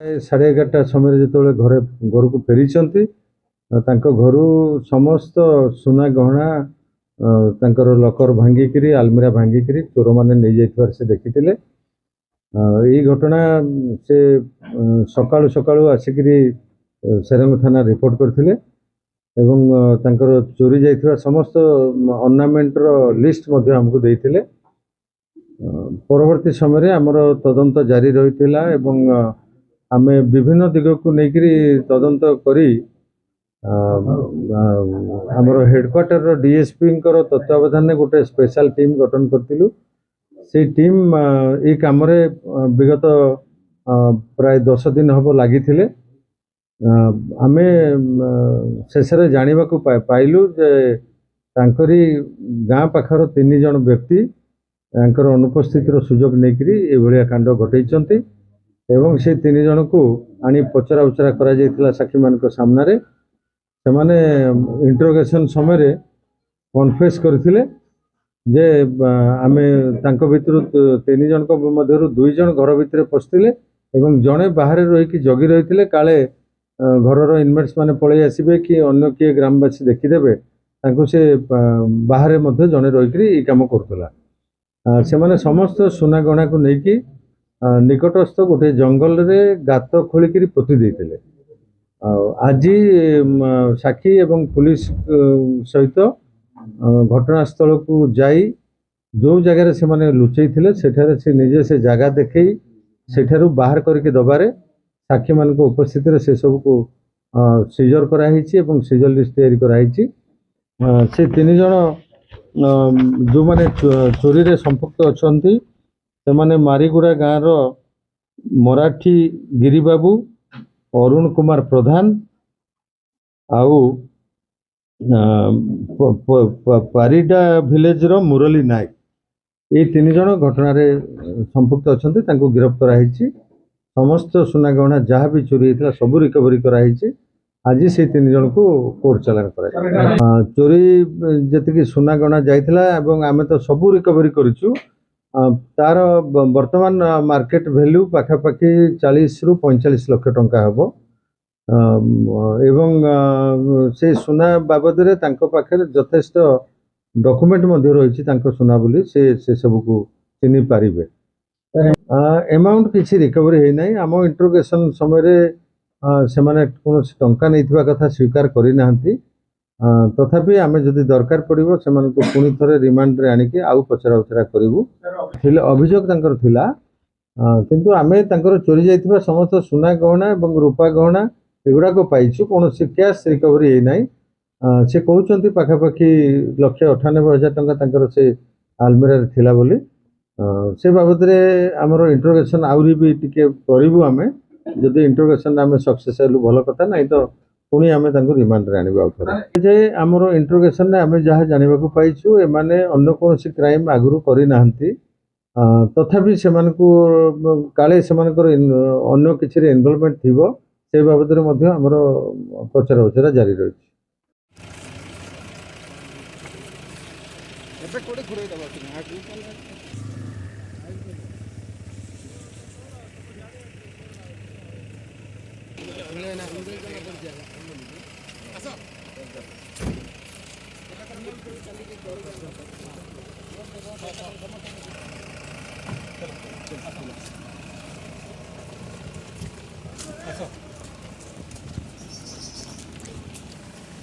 11:30 समय जो घरे घर को फेरी घरू समस्त सुना गहना लकर भांगिकी आलमीरा भांगिकी चोर मैंने नहीं जाइथिबार से देखी यही घटना से सकाळु सकाळु आसिकी सेरंग थाना रिपोर्ट करथिले एवं तांकर चोरी जाइथिबा समस्त ऑर्नामेंट रो लिस्ट मध्य हमको देइथिले। परवर्ती समय आमर तदंत जारी रही एवं आमे विभिन्न दिग को लेकरी तदंत करी आमर हेडक्वार्टर डीएसपी तत्वावधान गोटे स्पेशल टीम गठन करथिलु। से टीम ये काम विगत प्राय 10 दिन हम लगी आमे शेष जाना पाइलु जे तांकरी गाँ पाखर 3 जन व्यक्ति अनुपस्थित सुजोग नहीं कांड घटई एवं से 3 जन को आनी पचरा उचरा करा साक्षी मान सामना रे से माने इंटरोगेशन समय कन्फेस करथिले जे आमे तांको भितर 3 जन मध्यरु 2 जन घर भितर पसथिले एवं जड़े बाहर रही जगी रही काले घर इनमेट्स माने पळै आसीबे कि अन्य किए ग्रामवासी देखीदेवे तांको से बाहर मध्य जड़े रही काम करथला। से माने समस्त सुना गहना को लेकिन निकटस्थ गोटे जंगल रे गात खोलिकी पोती देते आज साक्षी एवं पुलिस सहित घटनास्थल को जाई जो जगह से माने लुचई थिले सेठारे से निजे से जगह देखई सेठारु बाहर करके दबारे साक्षी मान उपस्थित से सब को सीजर कराई सीजर लिस्ट तैयारी कराई से 3 जन जो माने चोरी रे संपृक्त अछंती से माने मारीगुड़ा गाँव रो मराठी गिरिबाबू अरुण कुमार प्रधान आउ पारिडा विलेज रो मुरली नायक ये 3 जन घटना रे संपृक्त अछंती तांको गिरफ्त कराई समस्त सुना गहना जहाँ भी चोरी होता सब रिकवरी कराई आज से 3 जन को कोर्ट चालान कर चोरी जी सुना गहना जाइथिला एवं आमे तो सब रिकवरी करिछु तार वर्तमान मार्केट वैल्यू पाखापाखि 40 रु 45 लाख टंका हबो एवं से सुना बाबद रे तांको पाखे यथेष्ट डॉक्यूमेंट मध्य रही तांको सुना बोली से सब को चिन्ह पारिबे। अमाउंट किसी रिकवरी है नहीं आम इंट्रोगेशन समय से माने कौन टंका नहीं कथा स्वीकार करना तथापि आम जदि दरकार पड़ो से पुणी थे रिमांड रे आनिकी आउ पचरा उचरा करूँ अभियोग तांकर थिला किंतु आमे तांकर चोरी जाइथिबा समस्त सुना गहना एवं रूपा गहना एगुड़ा को पाइछु कौन कैश रिकवरी है नहीं से कहते पाखापाखि 1,98,000 टंका तांकर से आलमीरा थिला बोली से बाबद रे आमर इंट्रोगेशन आउरी भी टिके करिवु आमे जदि इंट्रोगेशन आमे सक्सेस हेलु भल कथा नहीं तो पुणी आमे तांको रिमांड रे आनिबा उठरे जे आमर इंट्रोगेशन रे आमे जहा जानिबा को पाइछु ए माने अन्य कोनसी क्राइम आगुरु करि नाहंती तथापि सेमानकु काले सेमानकर अन्य किछि रे इन्वॉल्वमेंट थिबो से बाबद रे मध्ये आमर पचरा उचरा जारी रही एबे कोडे घुराई दबा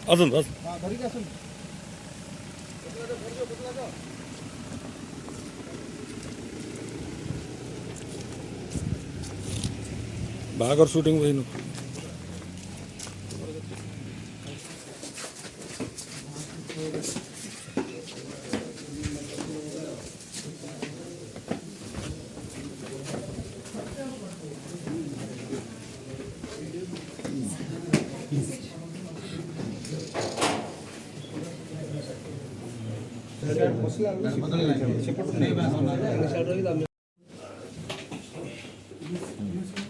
अजून बस बागर शूटिंग वही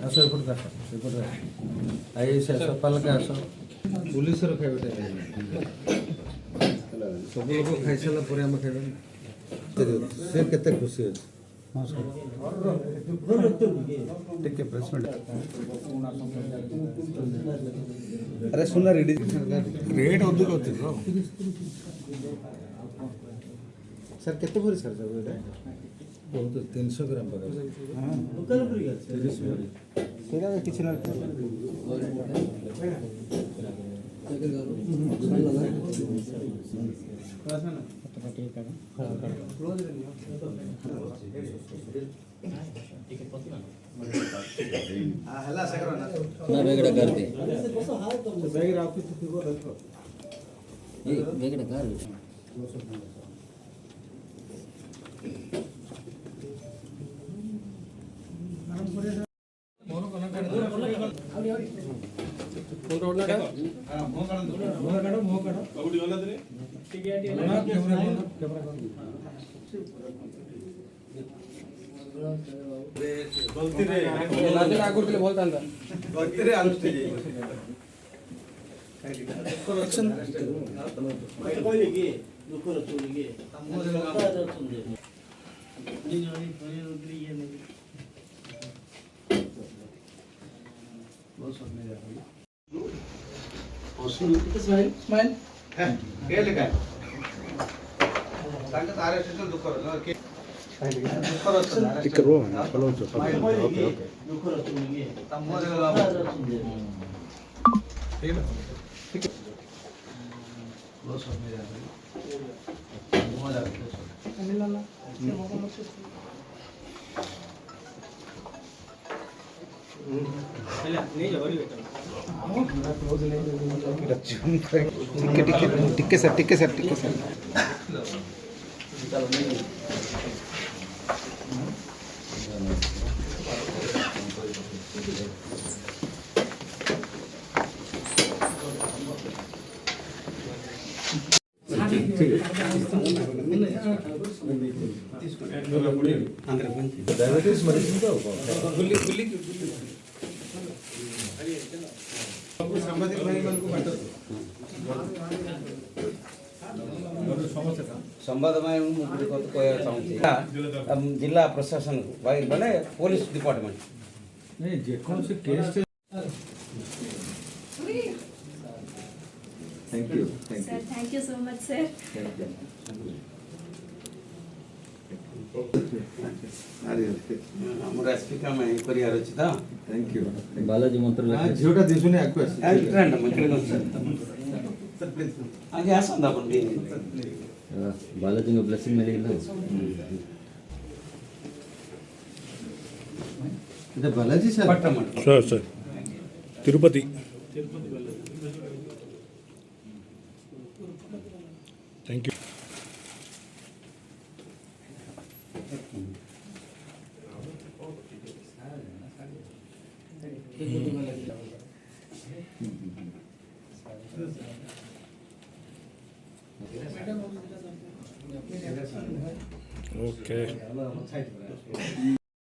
आस आई सकाल के आस पुलिस खाइबा सब लोग खाई सारा खाइबा से केते खुशी अच्छे ଟିକେ ପ୍ରେସ୍ ମିଟ୍ ଆରେ ସୁନା ରେଡି ରେଟ୍ ଅଧିକ ଅଛି ତ ସାର୍ କେତେ ଭରି ସାର୍ ସବୁ ଏଇଟା ବହୁତ 300 ଗ୍ରାମ ପାଖାପାଖି 30 ଭରି। ସେଇଟା କିଛି ନା ହେଲା ସେ କର ନା ବେଗଡ଼ା कर दे ବ୍ୟାଗ୍ ରେ ଆଉ କିଛି ଥିବ ଦେଖ ये बेगड़ा कर ଗତିରେ ଆଲୁଷ୍ଟେ ଟିକେ ରୁହ ଚଲଉଛ ଟିକେ ସାର୍ ଟିକେ ସାର୍ ଟିକେ ସାର୍ ଡାଇବେଟିସ୍ ମେଡିସିନ୍ ତ ସାମ୍ବାଦିକ ଭାଇମାନଙ୍କୁ ବାଟ ସମ୍ବାଦ ପାଇଁ ମୁଁ ଗୋଟେ କଥା କହିବାକୁ ଚାହୁଁଛି ଜିଲ୍ଲା ପ୍ରଶାସନ ମାନେ ପୋଲିସ ଡିପାର୍ଟମେଣ୍ଟ ନାଇଁ ଯେକୌଣସି case thank you Sir, thank you so much, sir. ଆମର ଏସ୍ପି କାମ କରିବାର ଅଛି ତ ଥ୍ୟାଙ୍କ ୟୁ बालाजी मंत्र ଝିଅଟା ଦିଶୁନି ଆଗକୁ ଆସି ଆଜ୍ଞା ଆସନ୍ତୁ ଆପଣ बालाजी को ब्लेसिंग मिलेगी ना এটা Balaji sir Pattamani sir sir Tirupati thank you okay